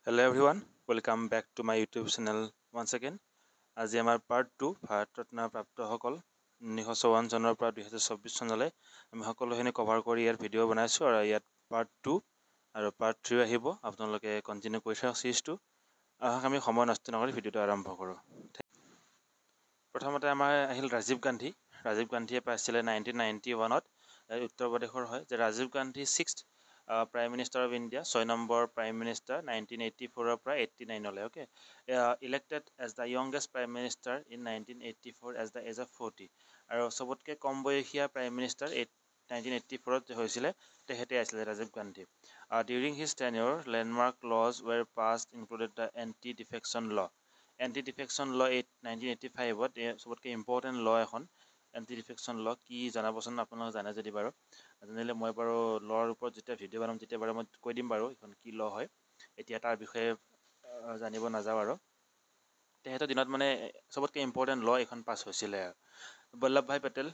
Hello everyone, welcome back to my YouTube channel once again. আজি আমাৰ part 2 Bharat Ratna প্ৰাপ্তসকল 1954 চনৰ পৰা 2024 চনলৈ আমি সকলোখিনি কভাৰ কৰি ইয়াৰ ভিডিঅ' বনাইছোঁ আৰু ইয়াত পাৰ্ট 2 আৰু পাৰ্ট 3 আহিব আপোনালোকে কন্টিনিউ কৰি থাকক সিৰিজটো আহক আমি সময় নষ্ট নকৰি ভিডিঅ'টো আৰম্ভ কৰোঁ প্ৰথমতে আমাৰ আহিল ৰাজীৱ গান্ধীয়ে পাইছিলে 1991ত উত্তৰ প্ৰদেশৰ হয় যে Rajiv Gandhi 6th Prime Minister of India, 6 number Prime Minister, 1984 পৰা 89 লৈ okay. Elected as the youngest Prime Minister in 1984 as the age of 40. আৰু সবতকে কম বয়সীয়া Prime Minister 1984 হৈছিলে তেহেতে আছিল Rajiv Gandhi. During his tenure, landmark laws were passed, included the anti-defection law. Anti-defection law 1985ত সবতকে important law এখন anti-defection law কি জানাবচোন আপোনালোকে জানে যদি বাৰু জানিলে মই বাৰু লৰ ওপৰত যেতিয়া ভিডিঅ' বনাম তেতিয়া বাৰু মই কৈ দিম বাৰু এখন কি ল হয় এতিয়া তাৰ বিষয়ে জানিব নাযাওঁ আৰু তেহেতৰ দিনত মানে সবতকে ইম্পৰ্টেণ্ট ল এখন পাছ হৈছিলে বল্লভভাই পেটেল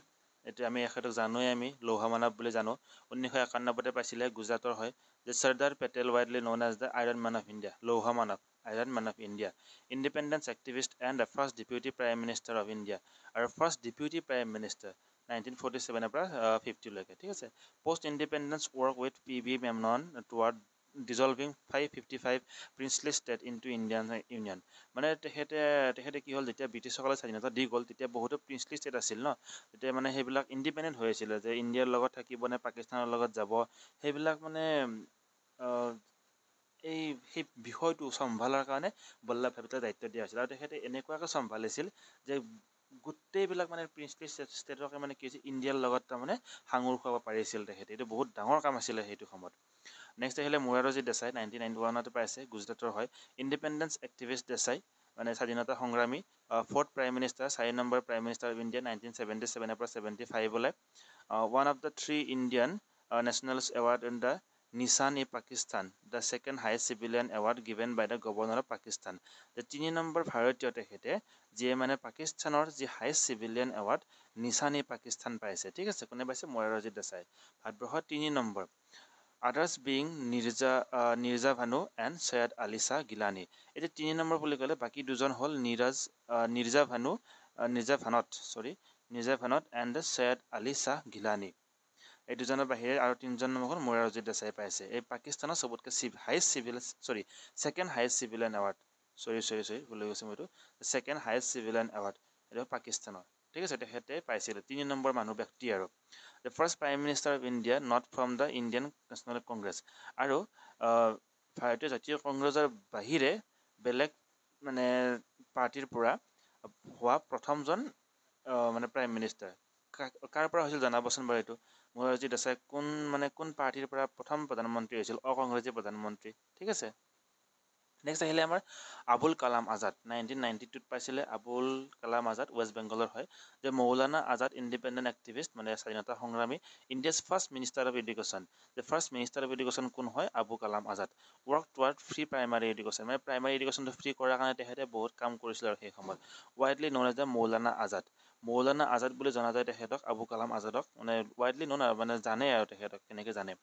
এতিয়া আমি এখেতক জানোৱে আমি লৌহ মানৱ বুলি জানো 1991তে পাইছিলে গুজৰাটৰ হয় যে Sardar Patel widely known as the Iron Man of India লৌহ মানৱ Iron Man of India independence activist and the first deputy prime minister of India আৰু first deputy prime minister 1947 পৰা 50 লৈকে ঠিক আছে post independence work with PV Memnon toward dissolving 555 princely state into Indian Union মানে তেখেতে কি হল যেতিয়া ব্ৰিটিছসকলে স্বাধীনতা দি গ'ল তেতিয়া বহুতো প্ৰিন্সলি ষ্টেট আছিল ন তেতিয়া মানে সেইবিলাক ইণ্ডিপেণ্ডেণ্ট হৈ আছিল যে ইণ্ডিয়াৰ লগত থাকিব নে পাকিস্তানৰ লগত যাব সেইবিলাক মানে সেই বিষয়টো সম্ভালাৰ কাৰণে বল্লভভাই পেটেলৰ দায়িত্ব দিয়া হৈছিল আৰু তেখেতে এনেকুৱাকৈ সম্ভালিছিল যে গোটেইবিলাক মানে প্ৰিন্সলি ষ্টেটকে মানে কি হৈছে ইণ্ডিয়াৰ লগত তাৰমানে সাঙুৰ খুৱাব পাৰিছিল তেখেতে এইটো বহুত ডাঙৰ কাম আছিলে সেইটো সময়ত নেক্সট আহিলে মোৰাৰজী দেশাই 1991তে পাইছে গুজৰাটৰ হয় ইণ্ডিপেণ্ডেন্স এক্টিভিষ্ট দেশাই মানে স্বাধীনতা সংগ্ৰামী 4th Prime Minister 4 number Prime Minister of India 1977 পৰা 75 লৈ one of the 3 Indian nationals award in the Nissan-e-Pakistan, the second highest civilian award given by the governor of Pakistan. The 3 number ভাৰতীয় তেখেতে যে মানে পাকিস্তানৰ যে হাইয়েষ্ট চিভিলিয়ান এৱাৰ্ড Nissan-e-Pakistan পাইছে ঠিক আছে কোনে পাইছে মোৰাৰজী দেশাই ভাৰতবৰ্ষৰ 3 number others being Nirja Bhanu and Syed Ali Shah Gilani এটি 3 নম্বৰ বুলি ক'লে বাকি দুজন হল Nirja Bhanot and Syed Ali Shah Gilani এই দুজনৰ বাহিৰে আৰু তিনজন নম্বৰ মোৰাৰজী দেশাই পাইছে এই পাকিস্তানৰ সবতকে highest second highest civilian award ভুল হৈ গৈছে মইটো সেকেন্ড হাইয়েষ্ট চিভিলিয়ান এৱাৰ্ড এটা পাকিস্তানৰ ঠিক আছে তেখেতে পাইছিল 3 নম্বৰ মানুহ ব্যক্তি আৰু the first Prime Minister of India not from the Indian National Congress আৰু ভাৰতীয় জাতীয় কংগ্ৰেছৰ বাহিৰে বেলেগ মানে পাৰ্টিৰ পৰা হোৱা প্ৰথমজন মানে প্ৰাইম মিনিষ্টাৰ কাৰ পৰা হৈছিল জানাবচোন বাৰু এইটো মোৰাৰজী দেশাই কোন পাৰ্টিৰ পৰা প্ৰথম প্ৰধানমন্ত্ৰী হৈছিল অকংগ্ৰেছী প্ৰধানমন্ত্ৰী ঠিক আছে নেক্সট আহিলে আমাৰ আবুল কালাম আজাদ 1992 পাইছিলে আবুল কালাম আজাদ ওয়েস্ট বেংগলৰ হয় যে মৌলানা আজাদ ইণ্ডিপেণ্ডেণ্ট এক্টিভিষ্ট মানে স্বাধীনতা সংগ্ৰামী India's first minister of education the first minister of education কোন হয় Abul Kalam Azad work toward free primary education মানে প্ৰাইমাৰী এডুকেশ্যনটো ফ্ৰী কৰাৰ কাৰণে তেখেতে বহুত কাম কৰিছিল আৰু সেই সময়ত widely known as the Maulana Azad বুলি জনা যায় তেখেতক আবু কালাম আজাদক মানে ৱাইডলি নন আৰু মানে জানে আৰু তেখেতক কেনেকৈ জানে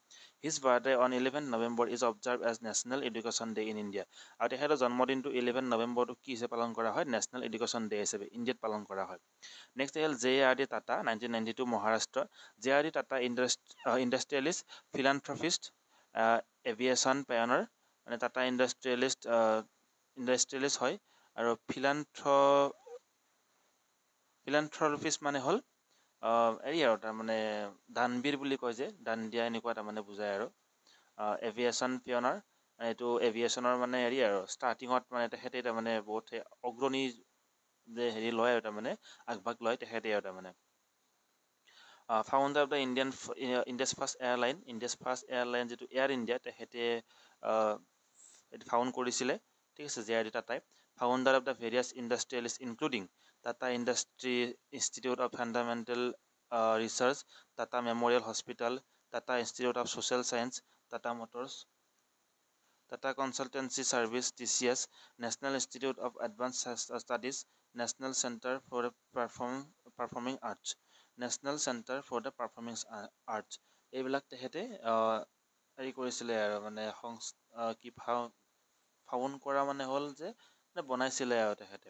his birthday on 11 November is observe as national education day in India আৰু তেখেতৰ জন্মদিনটো 11 নৱেম্বৰটো কি হিচাপে পালন কৰা হয় নেশ্যনেল এডুকেশ্যন ডে হিচাপে ইণ্ডিয়াত পালন কৰা হয় নেক্সট আহিল JRD Tata 1992 Maharashtra JRD Tata industrialist philanthropist aviation pioneer মানে টাটা ইণ্ডাষ্ট্ৰিয়েলিষ্ট হয় আৰু ফিলান্থ্ৰপিষ্ট মানে হ'ল এই আৰু তাৰমানে দানবীৰ বুলি কয় যে দান দিয়া এনেকুৱা তাৰমানে বুজায় আৰু এভিয়েশ্যন পিয়নাৰ এইটো এভিয়েশ্যনৰ মানে আৰু ষ্টাৰ্টিঙত মানে তেখেতে তাৰমানে বহুত অগ্ৰণী যে লয় আৰু তাৰমানে আগভাগ লয় তেখেতে আৰু তাৰমানে founder of the India's first airline যিটো এয়াৰ ইণ্ডিয়া তেখেতে ফাউণ্ড কৰিছিলে ঠিক আছে JRD টাটাই founder of the various industrialist including Tata Institute of Fundamental Research Tata Memorial Hospital Tata Institute of Social Science Tata Motors Tata Consultancy Services TCS National Institute of Advance Studies National Centre for Performing Arts এইবিলাক তেখেতে হেৰি কৰিছিলে আৰু মানে found কৰা মানে হ'ল যে বনাইছিলে আৰু তেখেতে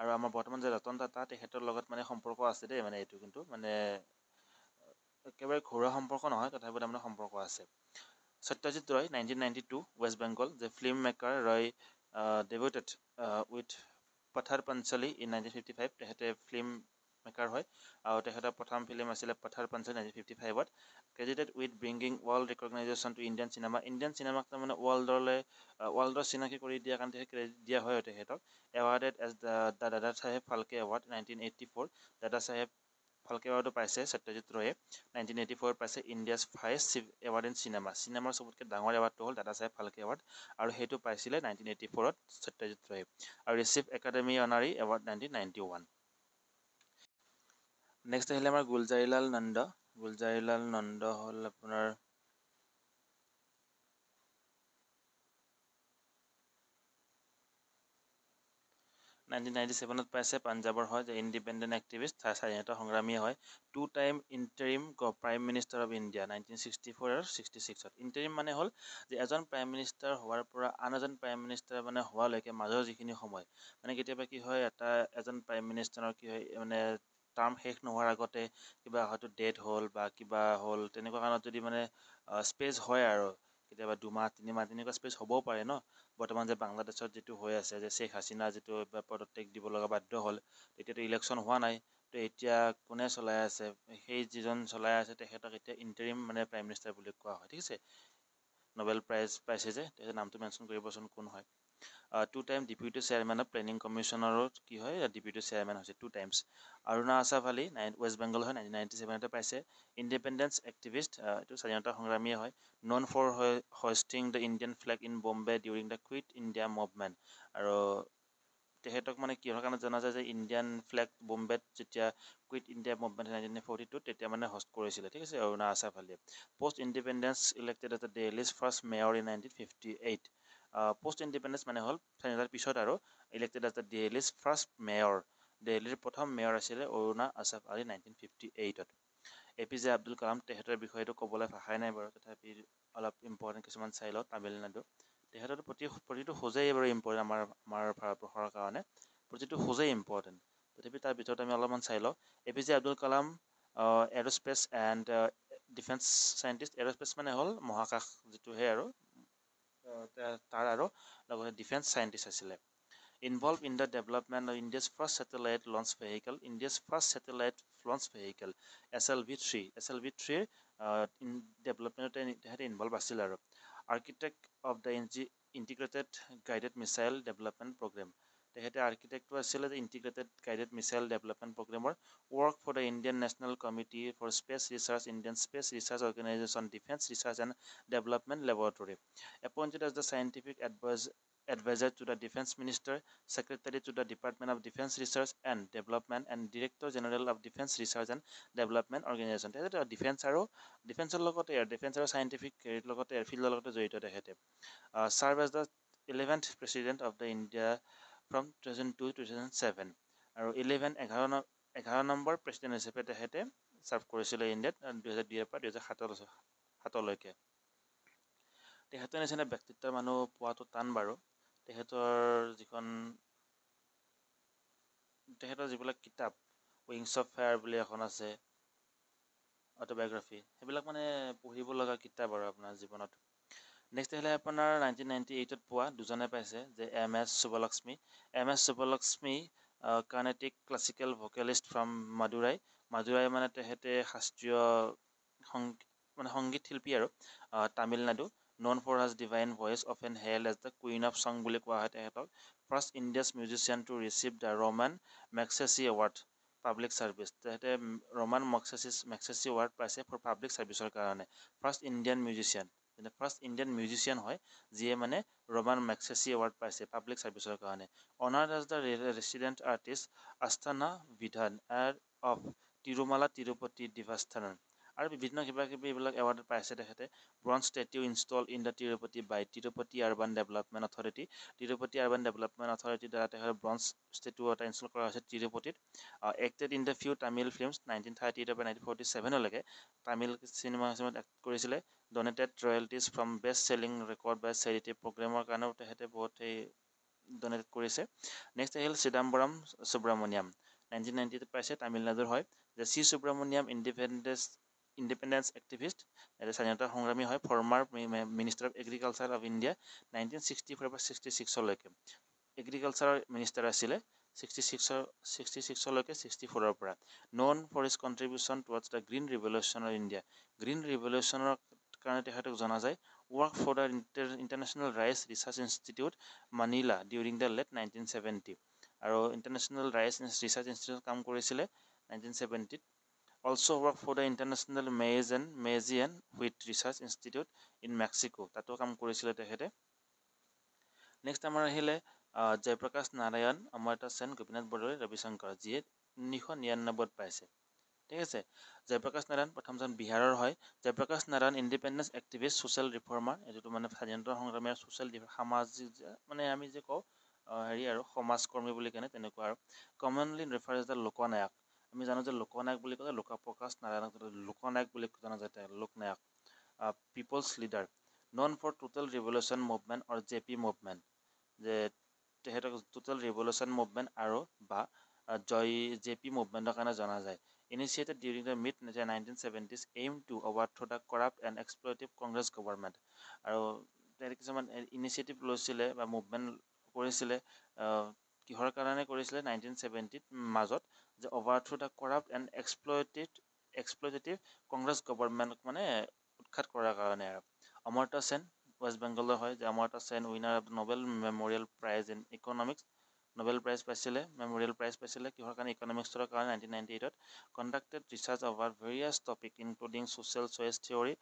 আৰু আমাৰ বৰ্তমান যে ৰতন টাটা তেখেতৰ লগত মানে সম্পৰ্ক আছে দেই মানে এইটো কিন্তু মানে একেবাৰে ঘৰুৱা সম্পৰ্ক নহয় তথাপিও তাৰমানে সম্পৰ্ক আছে সত্যজিৎ ৰয় 1992 ৱেষ্ট বেংগল যে ফিল্ম মেকাৰ ৰয় ডেবিউটেড উইথ পথাৰ পাঞ্চলি ইন 1955 তেখেতে ফিল্ম মেকাৰ হয় আৰু তেখেতৰ প্ৰথম ফিল্ম আছিলে পথাৰ Panchali 1955ত ক্ৰেডিটেড with ব্ৰিংগিং world ৰিকগনাইজেশ্যন two Indian চিনেমাক তাৰমানে ৱৰ্ল্ডৰ চিনাকি কৰি দিয়াৰ কাৰণে তেখেত ক্ৰেডিট দিয়া হয় তেখেতক এৱাৰ্ডেড এজ দ্য দাদা চাহেব ফাল্কে এৱাৰ্ড 1984 দাদা চাহেব ফাল্কে এৱাৰ্ডো পাইছে সত্যজিৎ ৰয়ে 1984 পাইছে ইণ্ডিয়াছ হায়েষ্ট এৱাৰ্ড ইন চিনেমাৰ চবতকৈ ডাঙৰ এৱাৰ্ডটো হ'ল দাদা চাহেব ফাল্কে এৱাৰ্ড আৰু সেইটো পাইছিলে 1984ত সত্যজিৎ ৰয়ে আৰু receive academy Anari award 1991 next আহিলে আমাৰ গুলজাৰিলাল নন্দ হ'ল আপোনাৰ 1997ত পাইছে পাঞ্জাবৰ হয় যে ইণ্ডিপেণ্ডেণ্ট এক্টিভিষ্ট স্বাধীনতা সংগ্ৰামী হয় 2 time interim prime minister of India 1964 আৰু 66ত ইণ্টাৰিম মানে হ'ল যে এজন প্ৰাইম মিনিষ্টাৰ হোৱাৰ পৰা আন এজন প্ৰাইম মিনিষ্টাৰ মানে হোৱালৈকে মাজৰ যিখিনি সময় মানে কেতিয়াবা কি হয় এজন প্ৰাইম মিনিষ্টাৰৰ কি হয় মানে টাৰ্ম শেষ নোহোৱাৰ আগতে কিবা হয়তো ডেথ হ'ল বা কিবা হ'ল তেনেকুৱা কাৰণত যদি মানে স্পেচ হয় আৰু কেতিয়াবা 2 মাহ 3 মাহ তেনেকুৱা স্পেচ হ'বও পাৰে ন বৰ্তমান যে বাংলাদেশত যিটো হৈ আছে যে শ্বেখ হাছিনা যিটো পদত্যাগ দিব লগা বাধ্য হ'ল তেতিয়াতো ইলেকশ্যন হোৱা নাই তো এতিয়া কোনে চলাই আছে সেই যিজন চলাই আছে তেখেতক এতিয়া ইণ্টাৰিম মানে প্ৰাইম মিনিষ্টাৰ বুলি কোৱা হয় ঠিক আছে নোবেল প্ৰাইজ পাইছে যে তেখেতৰ নামটো মেনশ্যন কৰিবচোন কোন হয় 2 time deputy chairman of planning কমিশ্যনাৰো কি হয় ডেপুটি চেয়াৰমেন হৈছে 2 টাইমছ অৰুণা আছাফ আলী ৱেষ্ট বেংগল হয় 1997তে পাইছে ইণ্ডিপেণ্ডেন্স এক্টিভিষ্ট এইটো স্বাধীনতা সংগ্ৰামীয়ে হয় known for hoisting the Indian flag in Bombay during the Quit India movement আৰু তেখেতক মানে কিহৰ কাৰণে জনা যায় যে ইণ্ডিয়ান ফ্লেগ বম্বেত যেতিয়া কুইট ইণ্ডিয়া মুভমেণ্ট 1942 তেতিয়া মানে হষ্ট কৰিছিলে ঠিক আছে অৰুণা আছাফ আলীয়ে post independence elected as the Delhi's first mayor in 1958 post independence মানে হ'ল স্বাধীনতাৰ পিছত আৰু elected as the Delhi's first mayor দিল্লীৰ প্ৰথম মেয়ৰ আছিলে অৰুণা আছাফ আলী 1958ত APJ আব্দুল কালাম তেখেতৰ বিষয়েটো ক'বলৈ ভাষাই নাই বাৰু তথাপি অলপ ইম্পৰ্টেণ্ট কিছুমান চাই লওঁ তামিলনাডু তেখেতৰ প্ৰতিটো খোজেই বাৰু ইম্পৰ্টেণ্ট আমাৰ ভাৰতবৰ্ষৰ কাৰণে প্ৰতিটো খোজেই ইম্পৰ্টেণ্ট তথাপি তাৰ ভিতৰত আমি অলপমান চাই লওঁ APJ Abdul Kalam aerospace and defence scientist aerospace মানে হ'ল মহাকাশ যিটোহে আৰু তাৰ আৰু লগতে ডিফেন্স চাইণ্টিষ্ট আছিলে involve in the development of India's first satellite launch vehicle SLV-3 ডেভেলপমেণ্টতে তেখেতে ইনভলভ আছিল আৰু architect of the integrated guided missile development programme তেখেতে আৰ্কিটেক্টটো আছিলে যে ইণ্টিগ্ৰেটেড গাইডেড মিছাইল ডেভেলপমেণ্ট প্ৰগ্ৰেমৰ work for the Indian National Committee for Space Research Indian Space Research Organisation Defence research and Development Laboratory appointed as the scientific advisor to the defense minister secretary to the department of defense research and development and director general of defense research and development organization তেখেতে ডিফেন্সৰ লগতে defence আৰু scientific হেৰিৰ লগতে এয়াৰফিল্ডৰ লগতে জড়িত তেখেতে serve as the 11th president of the India from 2002 to 2007 আৰু 11 number president হিচাপে তেখেতে চাৰ্ভ কৰিছিলে ইণ্ডিয়াত 2002 পৰা 2007লৈকে তেখেতৰ নিচিনা ব্যক্তিত্বৰ মানুহ পোৱাটো টান বাৰু তেখেতৰ যিবিলাক কিতাপ উইংছ অফ ফায়াৰ বুলি এখন আছে অট'বায়'গ্ৰাফি সেইবিলাক মানে পঢ়িব লগা কিতাপ আৰু আপোনাৰ জীৱনত নেক্সট আহিলে আপোনাৰ 1998ত পোৱা দুজনে পাইছে যে MS সুব্বলক্ষ্মী Carnatic classical ভোকেলিষ্ট from Madurai মানে তেখেতে শাস্ত্ৰীয় সংগীত শিল্পী আৰু Tamil Nadu known for his divine voice often hailed as the queen of song বুলি কোৱা হয় তেখেতক first India's musician to receive the Ramon Magsaysay award public service তেখেতে ৰমান মেগছেছি এৱাৰ্ড পাইছে ফৰ পাব্লিক ছাৰ্ভিচৰ কাৰণে ফাৰ্ষ্ট ইণ্ডিয়ান মিউজিচিয়ান হয় যিয়ে মানে ৰমান মেগছেছি এৱাৰ্ড পাইছে পাব্লিক ছাৰ্ভিচৰ কাৰণে honoured as the resident artist Asthana Vidwan of Tirumala Tirupati দেৱস্থান আৰু বিভিন্ন কিবাকিবি এইবিলাক এৱাৰ্ড পাইছে তেখেতে bronze statue install in the Tirupati by Tirupati urban development authority দ্বাৰা তেখেতে ব্ৰঞ্জ ষ্টেটিউ এটা ইনষ্টল কৰা হৈছে তিৰুপতিত acted in the few Tamil films 1938 পৰা 1947লৈকে তামিল চিনেমা এক্ট কৰিছিলে donated royalties from best selling record by charity প্ৰগ্ৰেমৰ কাৰণেও তেখেতে বহুত সেই ডনেট কৰিছে। নেক্সট আহিল চিদাম্বৰম সুব্ৰমণিয়াম 1990 পাইছে, তামিলনাডুৰ হয়। যে চি সুব্ৰমণিয়াম ইণ্ডিপেণ্ডেন্স এক্টিভিষ্ট, স্বাধীনতা সংগ্ৰামী হয়, former minister of agriculture of India 1964 পৰা 66লৈকে এগ্ৰিকালচাৰৰ মিনিষ্টাৰ আছিলে। 66লৈকে 64ৰ পৰা। Known for his contribution towards the green revolution of India, green ৰিভলিউশ্যনৰ কাৰণে তেখেতক জনা যায়। Work for the International Rice Research Institute Manila during the late 1970, আৰু ইণ্টাৰনেশ্যনেল ৰাইচ ৰিচাৰ্চ ইনষ্টিটিউটত কাম কৰিছিলে 1970ত। Also' work for the International Maize and Wheat Research Institute in Mexico, তাতো কাম কৰিছিলে তেখেতে। নেক্সট আমাৰ আহিলে জয়প্ৰকাশ নাৰায়ণ, অমৰ্ত্য সেন, গোপীনাথ বৰদলৈ, ৰবিশংকৰ, যিয়ে 1999 পাইছে। ঠিক আছে। জয়প্ৰকাশ নাৰায়ণ প্ৰথমজন বিহাৰৰ হয়। Jayaprakash Narayan independence activist, social reformer, এইটো মানে স্বাধীনতা সংগ্ৰামী আৰু ছ'চিয়েল সামাজিক মানে আমি যে কওঁ হেৰি আৰু সমাজকৰ্মী বুলি কেনে তেনেকুৱা আৰু। Commonly refer as the Loknayak, আমি জানো যে লোকনায়ক বুলি ক'লে লোকপ্ৰকাশ নাৰায়ণক লোকনায়ক বুলি জনা যায়, Loknayak. People's leader, known for total revolution movement or JP movement, যে তেখেতক টোটেল ৰিভলিউশ্যন মুভমেণ্ট আৰু বা JP মুভমেণ্টৰ কাৰণে জনা যায়। Initiated during the mid 1970s aim to overthrow the corrupt and exploitative Congress government, আৰু তেখেতে কিছুমান ইনিচিয়েটিভ লৈছিলে বা মুভমেণ্ট কৰিছিলে। কিহৰ কাৰণে কৰিছিলে 1970ত মাজত, যে অভাৰথ্ৰ দ্য কৰাপ্ট এণ্ড এক্সপ্লইটেটিভ কংগ্ৰেছ গভৰ্ণমেণ্টক মানে উৎখাত কৰাৰ কাৰণে আৰু। অমৰ্ত্য সেন ৱেষ্ট বেংগলৰ হয়। যে Amartya Sen winner of Nobel Memorial Prize in economics, Nobel prize পাইছিলে, মেমৰিয়েল প্ৰাইজ পাইছিলে কিহৰ কাৰণে, ইকনমিক্সৰ কাৰণে 1998ত। Conducted research over various topic including social choice theory,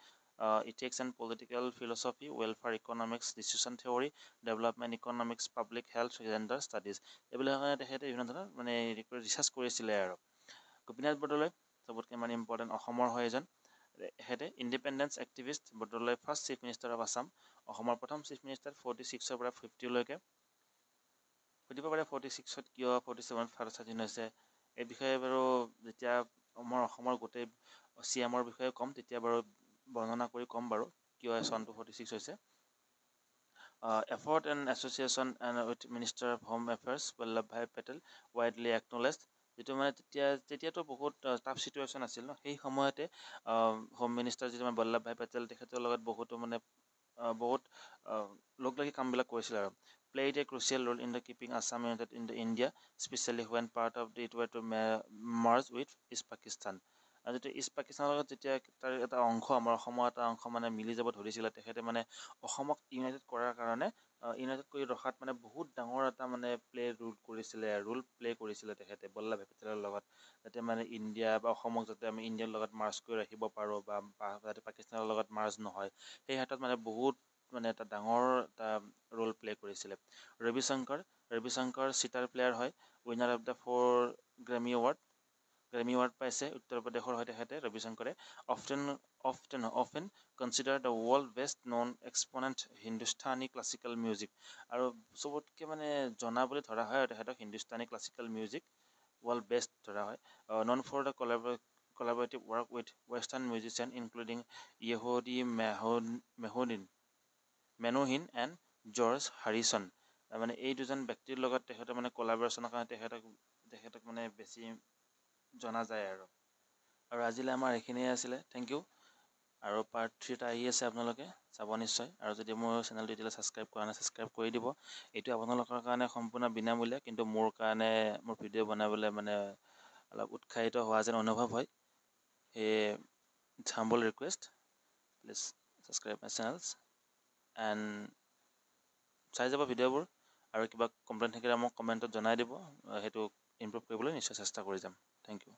ethics and political philosophy, welfare economics, decision theory, development economics, public health, gender studies, এইবিলাকৰ কাৰণে তেখেতে বিভিন্ন ধৰণৰ মানে ৰিচাৰ্চ কৰিছিলে আৰু। গোপীনাথ বৰদলৈ চবতকৈ মানে ইম্পৰ্টেণ্ট, অসমৰ হয় এজন। তেখেতে independence activist, Bordoloi first chief minister of Assam, অসমৰ প্ৰথম চিফ মিনিষ্টাৰ 46ৰ পৰা 50লৈকে। সুধিব পাৰে 46ত কিয় 47ত ভাৰত স্বাধীন হৈছে, এই বিষয়ে বাৰু যেতিয়া আমাৰ অসমৰ গোটেই CMৰ বিষয়ে ক'ম তেতিয়া বাৰু বৰ্ণনা কৰি ক'ম বাৰু কিয় চনটো 46 হৈছে। Effort and association with minister of home affairs Vallabh bhai Patel ৱাইডলি একনলেজড, যিটো মানে তেতিয়াতো বহুত টাফ চিটুৱেশ্যন আছিল ন, সেই সময়তে হোম মিনিষ্টাৰ যিটো মানে বল্লভ ভাই পেটেল, তেখেতৰ লগত বহুতো মানে বহুত লগ লাগি কামবিলাক কৰিছিল আৰু। Played a crucial role in the keeping Assam united in the India, specially when part of it were to merge with East Pakistan, আৰু যেতিয়া ইষ্ট পাকিস্তানৰ লগত যেতিয়া তাৰ এটা অংশ, আমাৰ অসমৰ এটা অংশ মানে মিলি যাব ধৰিছিলে, তেখেতে মানে অসমক ইউনাইটেড কৰাৰ কাৰণে, ইউনাইটেড কৰি ৰখাত মানে বহুত ডাঙৰ এটা মানে ৰোল প্লে কৰিছিলে তেখেতে বল্লভ ভাই পেটেলৰ লগত, যাতে মানে ইণ্ডিয়া বা অসমক যাতে আমি ইণ্ডিয়াৰ লগত মাৰ্জ কৰি ৰাখিব পাৰোঁ বা যাতে পাকিস্তানৰ লগত মাৰ্জ নহয়, সেই ক্ষেত্ৰত মানে বহুত মানে এটা ডাঙৰ এটা ৰোল প্লে কৰিছিলে। ৰবিশংকৰ চিটাৰ প্লেয়াৰ হয়, winner of the 4 Grammy award পাইছে, উত্তৰ প্ৰদেশৰ হয় তেখেতে ৰবিশংকৰে। Often consider the world best known exponent Hindustani classical music, আৰু চবতকৈ মানে জনা বুলি ধৰা হয় আৰু তেখেতক Hindustani classical music world best ধৰা হয়। Known for the collaborative work with western musicians including Yehudi Menuhin and George Harrison, মানে এই দুজন ব্যক্তিৰ লগত তেখেতে মানে কলাবৰেশ্যনৰ কাৰণে তেখেতক মানে বেছি জনা যায় আৰু আজিলৈ আমাৰ এইখিনিয়ে আছিলে। Thank U. আৰু পাৰ্ট 3 এটা আহি আছে, আপোনালোকে চাব নিশ্চয়, আৰু যদি মোৰ চেনেলটো এতিয়ালৈ ছাবস্ক্ৰাইব কৰা নাই ছাবস্ক্ৰাইব কৰি দিব। এইটো আপোনালোকৰ কাৰণে সম্পূৰ্ণ বিনামূলীয়া, কিন্তু মোৰ কাৰণে মোৰ ভিডিঅ' বনাবলৈ মানে অলপ উৎসাহিত হোৱা যেন অনুভৱ হয়, সেয়ে it's humble request, please subscribe my channels and চাই যাব ভিডিঅ'বোৰ, আৰু কিবা কমপ্লেইন থাকিলে মোক কমেণ্টত জনাই দিব, সেইটো ইমপ্ৰুভ কৰিবলৈ নিশ্চয় চেষ্টা কৰি যাম। Thank U.